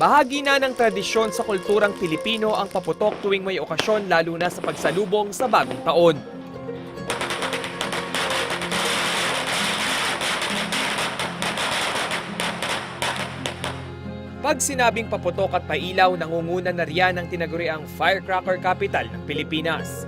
Bahagi na ng tradisyon sa kulturang Pilipino ang paputok tuwing may okasyon lalo na sa pagsalubong sa bagong taon. Pag sinabing paputok at pailaw, nangunguna na riyan ang tinaguriang firecracker capital ng Pilipinas.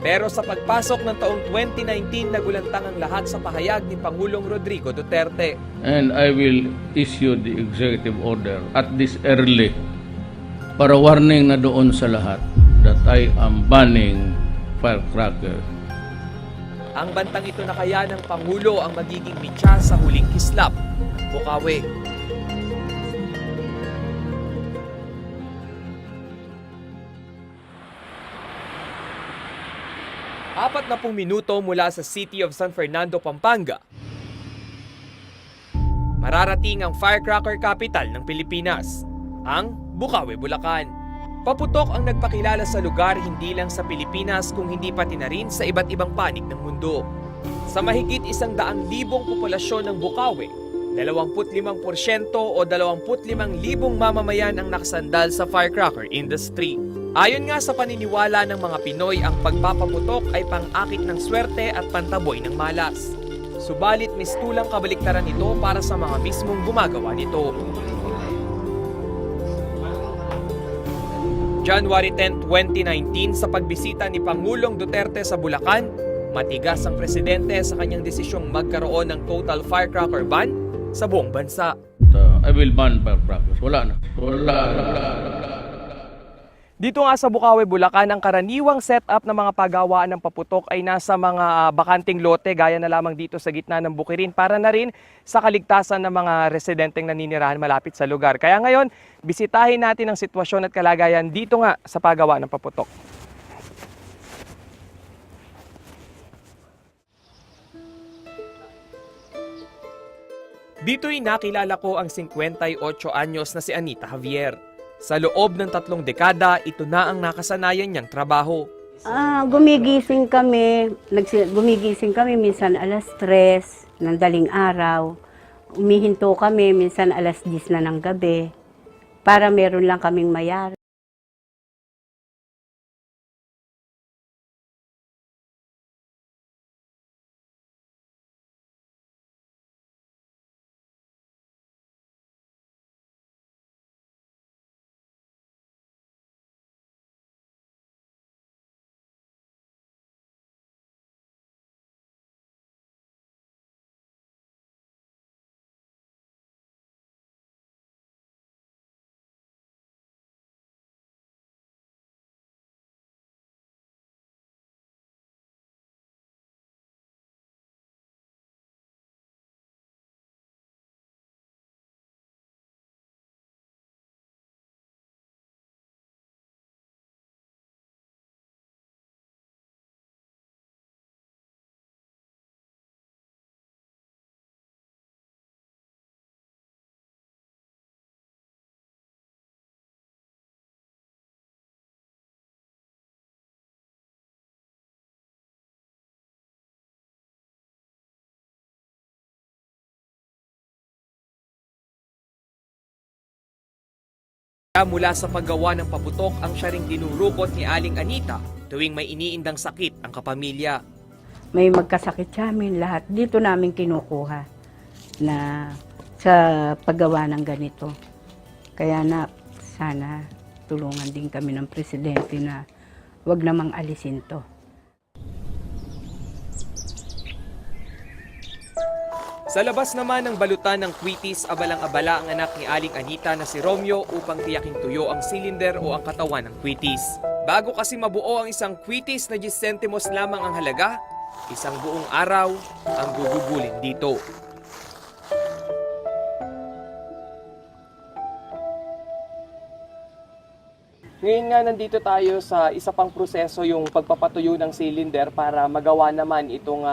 Pero sa pagpasok ng taong 2019, nagulantang ang lahat sa pahayag ni Pangulong Rodrigo Duterte. And I will issue the executive order at this early para warning na doon sa lahat that I am banning firecracker. Ang bantang ito na kaya ng Pangulo ang magiging mitya sa huling kislap ng Bukawi. Apat na pung minuto mula sa City of San Fernando, Pampanga, mararating ang firecracker capital ng Pilipinas, ang Bukawi, Bulacan. Paputok ang nagpakilala sa lugar hindi lang sa Pilipinas kung hindi pati na rin sa iba't ibang panig ng mundo. Sa mahigit 100,000 populasyon ng Bukawi, 25% o 25,000 mamamayan ang nakasandal sa firecracker industry. Ayon nga sa paniniwala ng mga Pinoy, ang pagpapaputok ay pang-akit ng swerte at pantaboy ng malas. Subalit mistulang kabaliktaran ito para sa mga mismong gumagawa nito. January 10, 2019, sa pagbisita ni Pangulong Duterte sa Bulacan, matigas ang presidente sa kanyang desisyong magkaroon ng total firecracker ban sa buong bansa. I will ban firecrackers. Wala na. Dito nga sa Bukawi, Bulacan, ang karaniwang setup ng mga pagawaan ng paputok ay nasa mga bakanting lote gaya na lamang dito sa gitna ng bukirin para na rin sa kaligtasan ng mga residenteng naninirahan malapit sa lugar. Kaya ngayon, bisitahin natin ang sitwasyon at kalagayan dito nga sa paggawa ng paputok. Dito'y nakilala ko ang 58 anyos na si Anita Javier. Sa loob ng 3 dekada, ito na ang nakasanayan niyang trabaho. Gumigising kami minsan alas 3 ng daling araw. Umihinto kami minsan alas 10 na ng gabi para meron lang kaming mayari. Mula sa paggawa ng paputok ang siya ring dinurukot ni Aling Anita tuwing may iniindang sakit ang kapamilya. May magkasakit sa amin lahat. Dito namin kinukuha na sa paggawa ng ganito. Kaya sana tulungan din kami ng presidente na wag namang alisin to. Sa labas naman ng balutan ng kwitis, abalang-abala ang anak ni Aling Anita na si Romeo upang tiyaking tuyo ang cylinder o ang katawan ng kwitis. Bago kasi mabuo ang isang kwitis na 10 sentimos lamang ang halaga, isang buong araw ang gugugulin dito. Ngayon nga nandito tayo sa isa pang proseso, yung pagpapatuyo ng cylinder para magawa naman itong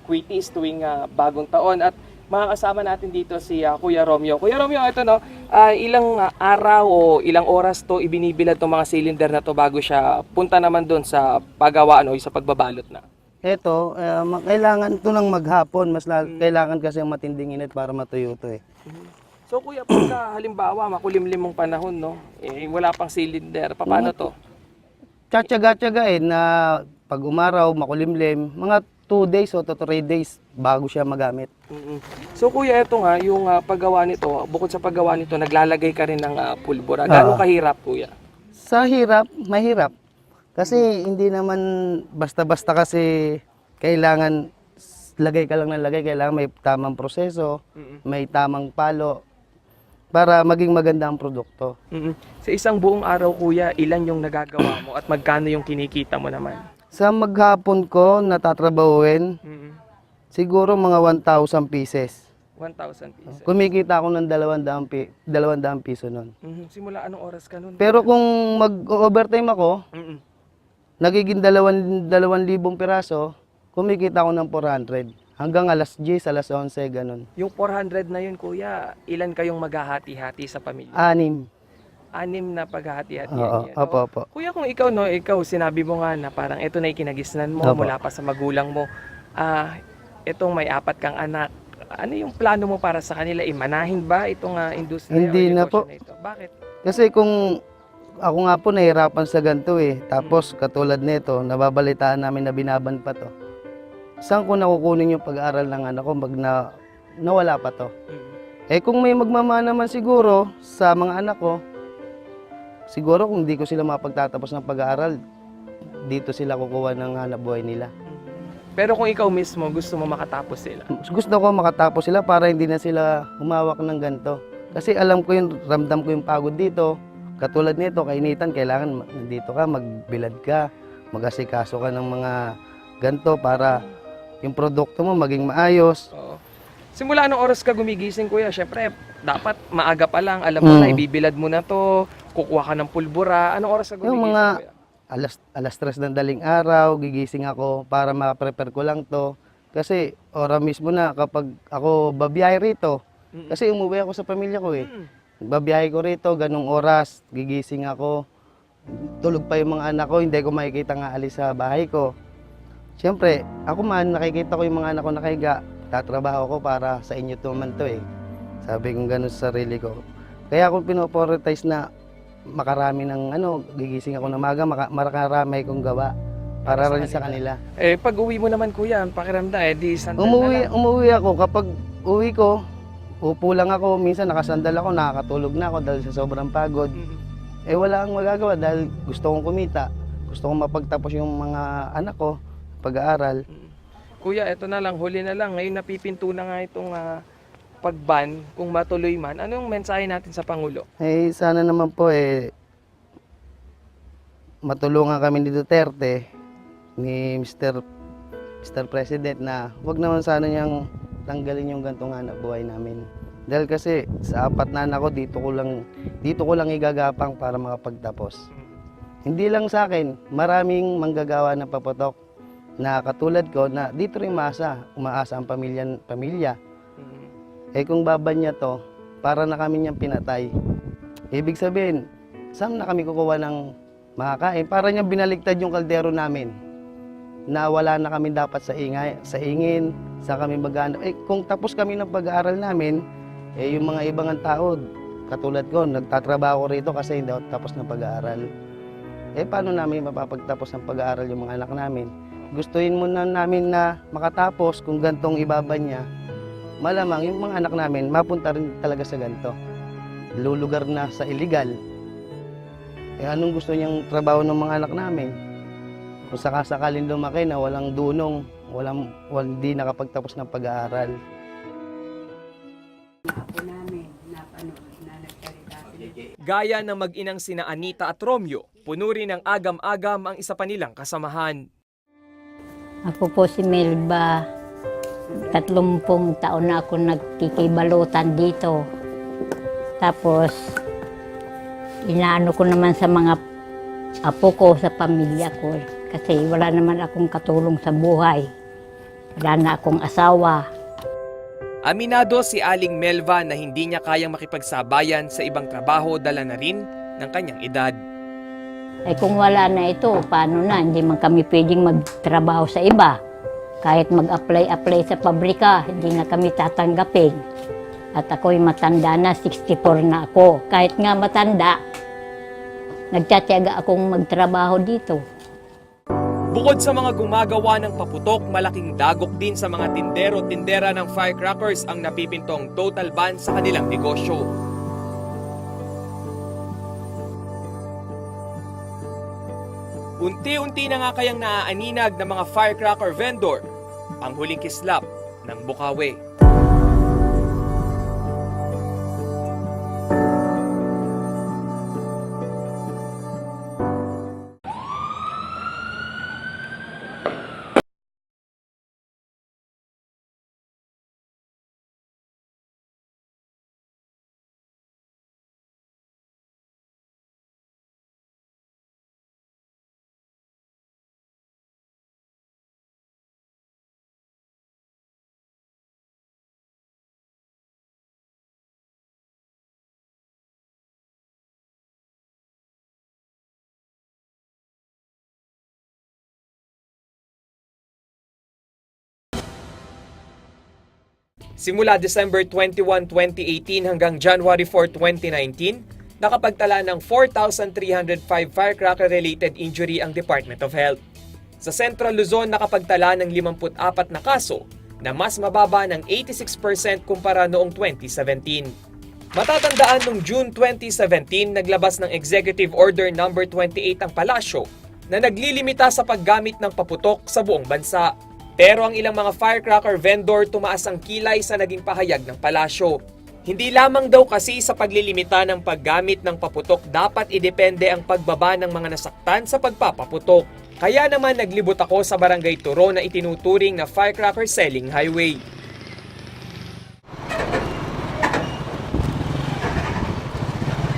kwitis tuwing bagong taon. At makakasama natin dito si Kuya Romeo. Kuya Romeo, ito no, ilang araw o ilang oras to ibinibilad itong mga cylinder na to bago siya punta naman doon sa paggawaan o sa pagbabalot na? Ito, kailangan ito ng maghapon. Kailangan kasi ang matinding init para matuyo ito eh. So kuya, pagka halimbawa makulimlim mong panahon, no? Eh, wala pang cylinder, paano to? Tsatsaga-tsagain na pag umaraw, makulimlim, mga 2 days o 3 days bago siya magamit. So kuya, ito nga, yung paggawa nito, bukod sa paggawa nito, naglalagay ka rin ng pulbura. Gaano kahirap kuya? Sa hirap, mahirap. Kasi hindi naman basta-basta kasi kailangan lagay ka lang ng lagay. Kailangan may tamang proseso, may tamang palo para maging maganda ang produkto. Sa isang buong araw kuya, ilan yung nagagawa mo at magkano yung kinikita mo naman? Sa maghapon ko natatrabahuin, siguro mga 1,000 pieces. 1,000 pesos. Kumikita ako ng 200 piso nun. Simula anong oras ka nun? Pero kung mag-overtime ako, nagiging 2,000 piraso, kumikita ako ng 400. Hanggang alas 10, alas 11, ganun. Yung 400 na yun, kuya, ilan kayong maghahati-hati sa pamilya? 6. 6 na paghahati-hati Oo, yan. opo. Kuya, kung ikaw, no, sinabi mo nga na parang ito na yung kinagisnan mo Opo. mula pa sa magulang mo. Itong may 4 kang anak. Ano yung plano mo para sa kanila? Imanahin ba itong industriya Hindi o na negosyo po. na ito? Bakit? Kasi kung ako nga po nahirapan sa ganito eh. Tapos katulad nito, nababalitaan namin na binaban pa to. Saan ko nakukunin yung pag-aaral ng anak ko nawala pa to? Eh kung may magmamana naman siguro sa mga anak ko, siguro kung di ko sila mapagtatapos ng pag-aaral, dito sila kukuha ng hanap buhay nila. Pero kung ikaw mismo gusto mo makatapos sila. Gusto ko makatapos sila para hindi na sila humawak ng ganito. Kasi alam ko yung, ramdam ko yung pagod dito. Katulad nito, kainitan, kailangan nandito ka, magbilad ka, mag-asikaso ka ng mga ganito para yung produkto mo maging maayos. Oo. Simula anong oras ka gumigising, kuya? Syempre, dapat maaga pa lang. Alam mo na, ibibilad mo na to, kukuha ka ng pulbura. Anong oras ka gumigising, Yung mga kuya? alas 3 ng daling araw, gigising ako para ma-prepare ko lang to. Kasi ora mismo na kapag ako babiyahe rito, kasi umuwi ako sa pamilya ko eh. Babiyahe ko rito, ganung oras, gigising ako. Tulog pa yung mga anak ko, hindi ko makikita nga alis sa bahay ko. Siyempre, ako man, nakikita ko yung mga anak ko nakahiga, tatrabaho ko para sa inyo naman to eh. Sabi ko gano'n sa sarili ko. Kaya ako pinoprioritize na makarami ng gigising ako na maga, makarami kong gawa para rin sa kanila. Eh, pag uwi mo naman, kuya, ang pakiramdam, di sandal na lang. Umuwi ako, kapag uwi ko, upo lang ako, minsan nakasandal ako, nakakatulog na ako dahil sa sobrang pagod. Eh wala akong magagawa dahil gusto kong kumita, gusto kong mapagtapos yung mga anak ko, pag-aaral. Kuya, eto na lang, huli na lang. Ngayon napipinto na nga itong pag-ban, kung matuloy man. Ano yung mensahe natin sa Pangulo? Eh sana naman po matulungan kami ni Duterte, ni Mr. President na wag naman sana niyang tanggalin yung gantong hanap buhay namin. Dahil kasi sa 4 na anak ko, dito ko lang igagapang para makapagtapos. Hindi lang sa akin, maraming manggagawa ng paputok na katulad ko na dito rin umaasa ang pamilya. Eh kung baban niya to, para na kami niyang pinatay. Ibig sabihin, saan na kami kukuha ng makakain? Para niyang binaligtad yung kaldero namin. Na wala na kami dapat sa ingin, sa kami maghanap. Eh kung tapos kami ng pag-aaral namin, eh yung mga ibang tao, katulad ko, nagtatrabaho rito kasi hindi ako tapos ng pag-aaral. Eh paano namin mapapagtapos ng pag-aaral yung mga anak namin? Gustuin muna namin na makatapos kung gantong ibaban niya. Malamang yung mga anak namin mapunta rin talaga sa ganito. Lulugar na sa illegal. Eh anong gusto niyang trabaho ng mga anak namin? Kung sakasakalin lumaki na walang dunong, hindi nakapagtapos ng pag-aaral. Gaya ng mag-inang sina Anita at Romeo, puno rin ng agam-agam ang isa pa nilang kasamahan. Ako po si Melba. 30 taon na ako nagkikibalutan dito. Tapos, inaano ko naman sa mga apo ko, sa pamilya ko. Kasi wala naman akong katulong sa buhay. Wala na akong asawa. Aminado si Aling Melva na hindi niya kayang makipagsabayan sa ibang trabaho dala na rin ng kanyang edad. Kung wala na ito, paano na? Hindi man kami pwedeng magtrabaho sa iba. Kahit mag-apply sa pabrika, hindi na kami tatanggapin. At ako'y matanda na, 64 na ako. Kahit nga matanda, nagtsatsaga akong magtrabaho dito. Bukod sa mga gumagawa ng paputok, malaking dagok din sa mga tindero-tindera ng firecrackers ang napipintong total ban sa kanilang negosyo. Unti-unti na nga kayang naaaninag ng mga firecracker vendor ang huling kislap ng Bukawi. Simula December 21, 2018 hanggang January 4, 2019, nakapagtala ng 4,305 firecracker-related injury ang Department of Health. Sa Central Luzon, nakapagtala ng 54 na kaso na mas mababa ng 86% kumpara noong 2017. Matatandaan noong June 2017, naglabas ng Executive Order No. 28 ang palasyo na naglilimita sa paggamit ng paputok sa buong bansa. Pero ang ilang mga firecracker vendor tumaas ang kilay sa naging pahayag ng palasyo. Hindi lamang daw kasi sa paglilimita ng paggamit ng paputok dapat idepende ang pagbaba ng mga nasaktan sa pagpapaputok. Kaya naman naglibot ako sa Barangay Turo na itinuturing na firecracker selling highway.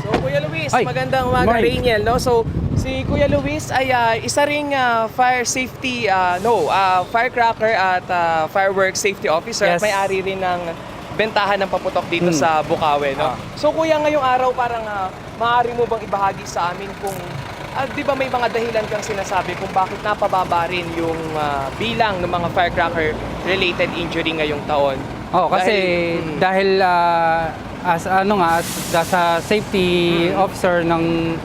So Kuya Luis, Ay, magandang umaga, morning. Rainiel, no? So si Kuya Luis ay isa ring fire safety, firecracker at fireworks safety officer at Yes. may-ari rin ng bentahan ng paputok dito sa Bukawi, no? So Kuya, ngayong araw parang maaari mo bang ibahagi sa amin kung di ba may mga dahilan kang sinasabi kung bakit napababa rin yung bilang ng mga firecracker related injury ngayong taon? Oh, kasi dahil as sa safety officer ng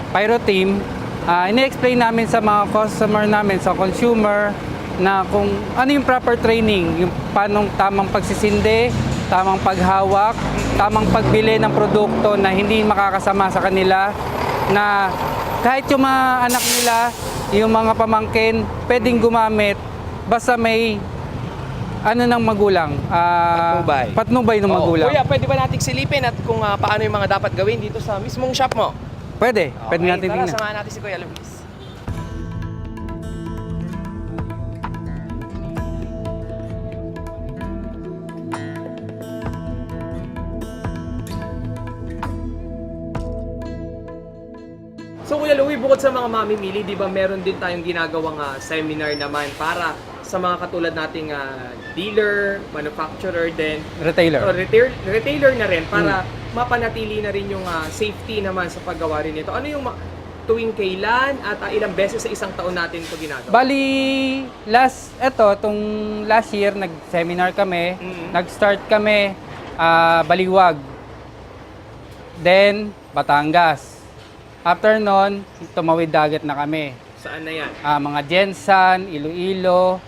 pyro team, ini-explain namin sa mga customer namin, sa consumer, na kung ano yung proper training, yung paanong tamang pagsisindi, tamang paghawak, tamang pagbili ng produkto na hindi makakasama sa kanila, na kahit yung mga anak nila, yung mga pamangkin, pwedeng gumamit basta may ng magulang. Patnubay ng magulang. Kuya, pwede ba nating silipin at kung paano yung mga dapat gawin dito sa mismong shop mo? Pwede natin Tara, tingnan. samahan natin si Kuya Luis. So Kuya Louie, bukod sa mga mamimili, di ba meron din tayong ginagawang seminar naman para sa mga katulad nating dealer, manufacturer, then Retailer. retailer na rin para mapanatili na rin yung safety naman sa paggawa rin nito. Ano yung tuwing kailan at ilang beses sa isang taon natin ito ginagawa? Bali, tong last year, nag-seminar kami, nag-start kami, Baliwag, then Batangas. After nun, tumawid dagat na kami. Saan na yan? Mga Jensan, Iloilo,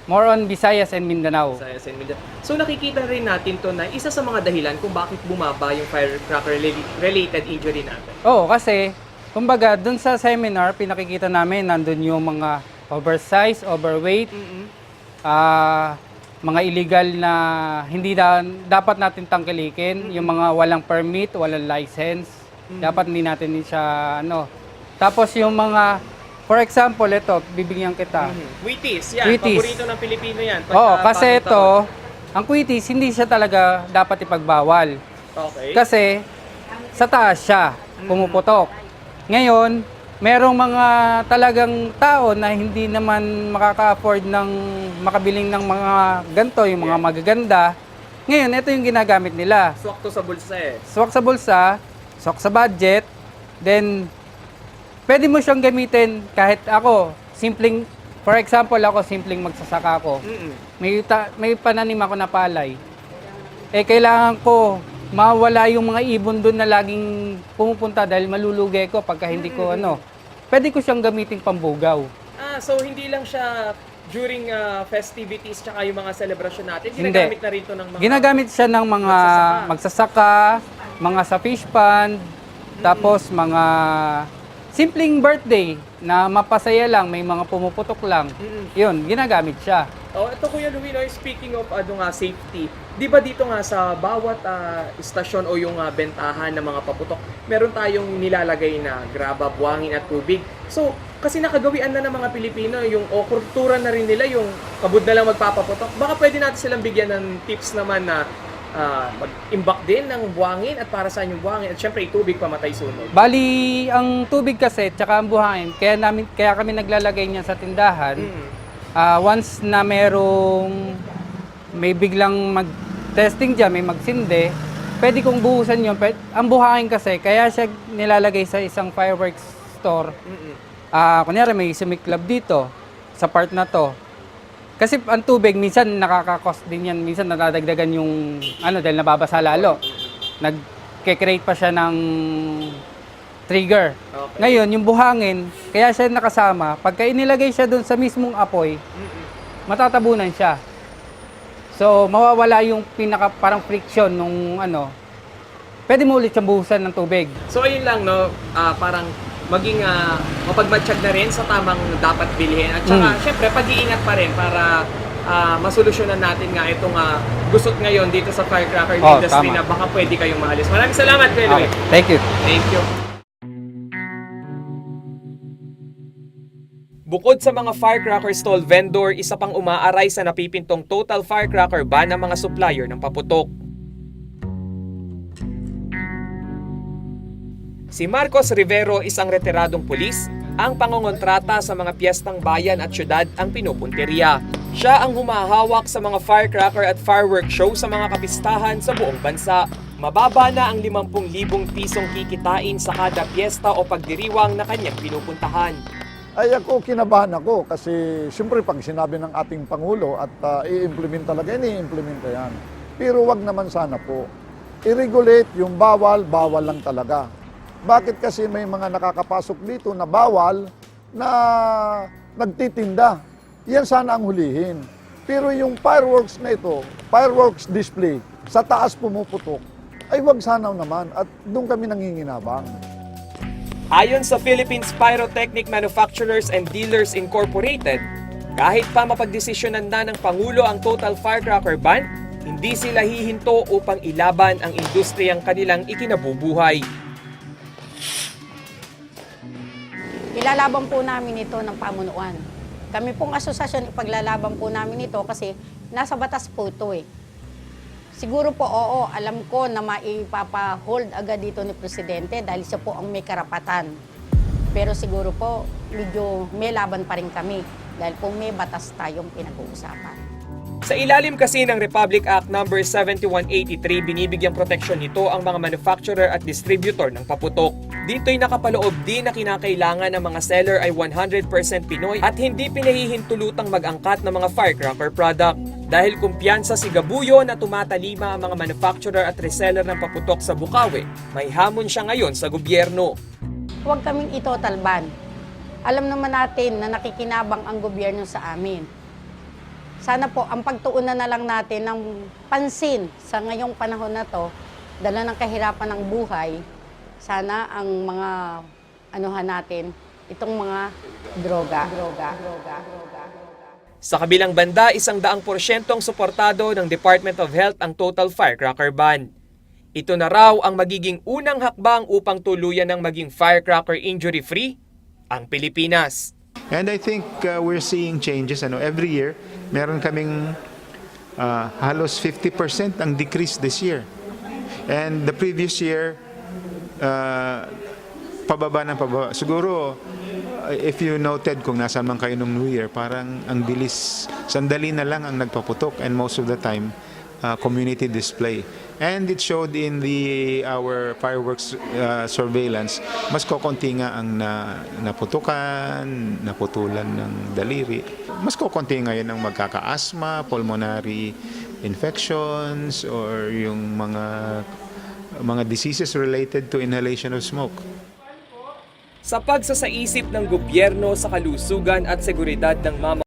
more on Visayas and Mindanao. Sa SN Media. So nakikita rin natin to na isa sa mga dahilan kung bakit bumaba yung firecracker related injury natin. Oo, kasi, kumbaga, dun sa seminar, pinakikita namin, nandun yung mga oversize, overweight, mga illegal na hindi dapat natin tangkilikin, yung mga walang permit, walang license, dapat hindi natin siya, Tapos yung mga, for example, ito, bibigyan kita. Wheaties, yan. Wheaties. Paborito ng Pilipino yan. Oo, kasi bagong ito, taon. ang Wheaties, hindi siya talaga dapat ipagbawal. Okay. Kasi, sa taas siya, pumuputok. Ngayon, merong mga talagang tao na hindi naman makaka-afford ng makabiling ng mga ganito, yung mga magaganda. Ngayon, ito yung ginagamit nila. Swak to sa bulsa eh. Swak sa bulsa, swak sa budget, then pwede mo siyang gamitin kahit ako, simpleng For example, ako simpleng magsasaka ako. May pananim ako na palay. Kailangan ko mawala yung mga ibon doon na laging pumupunta dahil malulugi ko pagka hindi ko Pwede ko siyang gamitin pambugaw. So hindi lang siya during festivities tsaka yung mga celebration natin, Hindi. ginagamit na rin to ng mga... Ginagamit siya ng mga magsasaka, mga sa fish pond, tapos mga simpleng birthday na mapasaya lang, may mga pumuputok lang. Yun, ginagamit siya. Ito Kuya Louie, speaking of safety, di ba dito nga sa bawat istasyon o yung bentahan ng mga paputok, meron tayong nilalagay na graba, buhangin at tubig. So, kasi nakagawian na ng mga Pilipino, yung kultura na rin nila, yung kabud na lang magpapaputok. Baka pwede natin silang bigyan ng tips naman na mag-imbak din ng buhangin at para saan yung buhangin at syempre itubig pamatay sunog. Bali, ang tubig kasi, tsaka ang buhangin, kaya kami naglalagay niya sa tindahan. Once na may biglang mag-testing dyan, may magsindi, pwede kong buhusan yun. Ang buhangin kasi, kaya siya nilalagay sa isang fireworks store. Kunyari may sumiklab dito, sa part na to. Kasi ang tubig, minsan nakaka-cost din yan. Minsan nadadagdagan yung, dahil nababasa lalo. Nag-create pa siya ng trigger. Okay. Ngayon, yung buhangin, kaya siya nakasama. Pagka inilagay siya doon sa mismong apoy, matatabunan siya. So, mawawala yung parang friction nung pwede mo ulit siyang buhusan ng tubig. So ayun lang, parang maging mapagmatsyag na rin sa tamang dapat bilhin. At saka, syempre, pag-iingat pa rin para masolusyonan natin nga itong gusot ngayon dito sa firecracker industry tama. na baka pwede kayong maalis. Maraming salamat, Kuya Louie. Thank you. Thank you. Bukod sa mga firecracker stall vendor, isa pang umaaray sa napipintong total firecracker ban ng mga supplier ng paputok. Si Marcos Rivero, isang retiradong pulis, ang pangongontrata sa mga piyestang bayan at syudad ang pinupunteriya. Siya ang humahawak sa mga firecracker at firework show sa mga kapistahan sa buong bansa. Mababa na ang 50,000 pisong kikitain sa kada piyesta o pagdiriwang na kanyang pinupuntahan. Ay ako, kinabahan ako kasi siyempre pag sinabi ng ating Pangulo at i-implement talaga, i-implement yan. Pero wag naman sana po. I-regulate yung bawal, bawal lang talaga. Bakit kasi may mga nakakapasok dito na bawal na nagtitinda? Yan sana ang hulihin. Pero yung fireworks na ito, fireworks display, sa taas pumuputok, ay wag sana naman at doon kami nanginginabang. Ayon sa Philippines Pyrotechnic Manufacturers and Dealers Incorporated, kahit pa mapagdesisyonan na ng Pangulo ang total firecracker ban, hindi sila hihinto upang ilaban ang industriyang kanilang ikinabubuhay. Ilalaban po namin ito ng pamunuan. Kami pong asosasyon, ipaglalaban po namin ito kasi nasa batas po ito eh. Siguro po, oo, alam ko na maipapa-hold agad dito ni Presidente dahil siya po ang may karapatan. Pero siguro po, medyo may laban pa rin kami dahil po may batas tayong pinag-uusapan. Sa ilalim kasi ng Republic Act No. 7183, binibigyang proteksyon nito ang mga manufacturer at distributor ng paputok. Dito'y nakapaloob din na kinakailangan ng mga seller ay 100% Pinoy at hindi pinahihintulutang mag-angkat ng mga firecracker product. Dahil kumpiyansa si Gabuyo na tumatalima ang mga manufacturer at reseller ng paputok sa Bukawi, may hamon siya ngayon sa gobyerno. Huwag kaming itotal ban. Alam naman natin na nakikinabang ang gobyerno sa amin. Sana po, ang pagtuunan na lang natin ng pansin sa ngayong panahon na to, dala ng kahirapan ng buhay, sana ang mga natin, itong mga droga. Sa kabilang banda, 100% suportado ng Department of Health ang total firecracker ban. Ito na raw ang magiging unang hakbang upang tuluyan ng maging firecracker injury-free ang Pilipinas. And I think we're seeing changes. Every year, meron kaming halos 50% ang decrease this year. And the previous year, pababa ng pababa. Siguro, if you noted kung nasaan man kayo nung New Year, parang ang bilis, sandali na lang ang nagpaputok and most of the time, community display. And it showed in our fireworks surveillance, mas kokonti nga ang naputukan, naputulan ng daliri. Mas kokonti ngayon ang magkaka-asthma, pulmonary infections, or yung mga diseases related to inhalation of smoke. Sa pagsasaisip ng gobyerno sa kalusugan at seguridad ng mamamayan,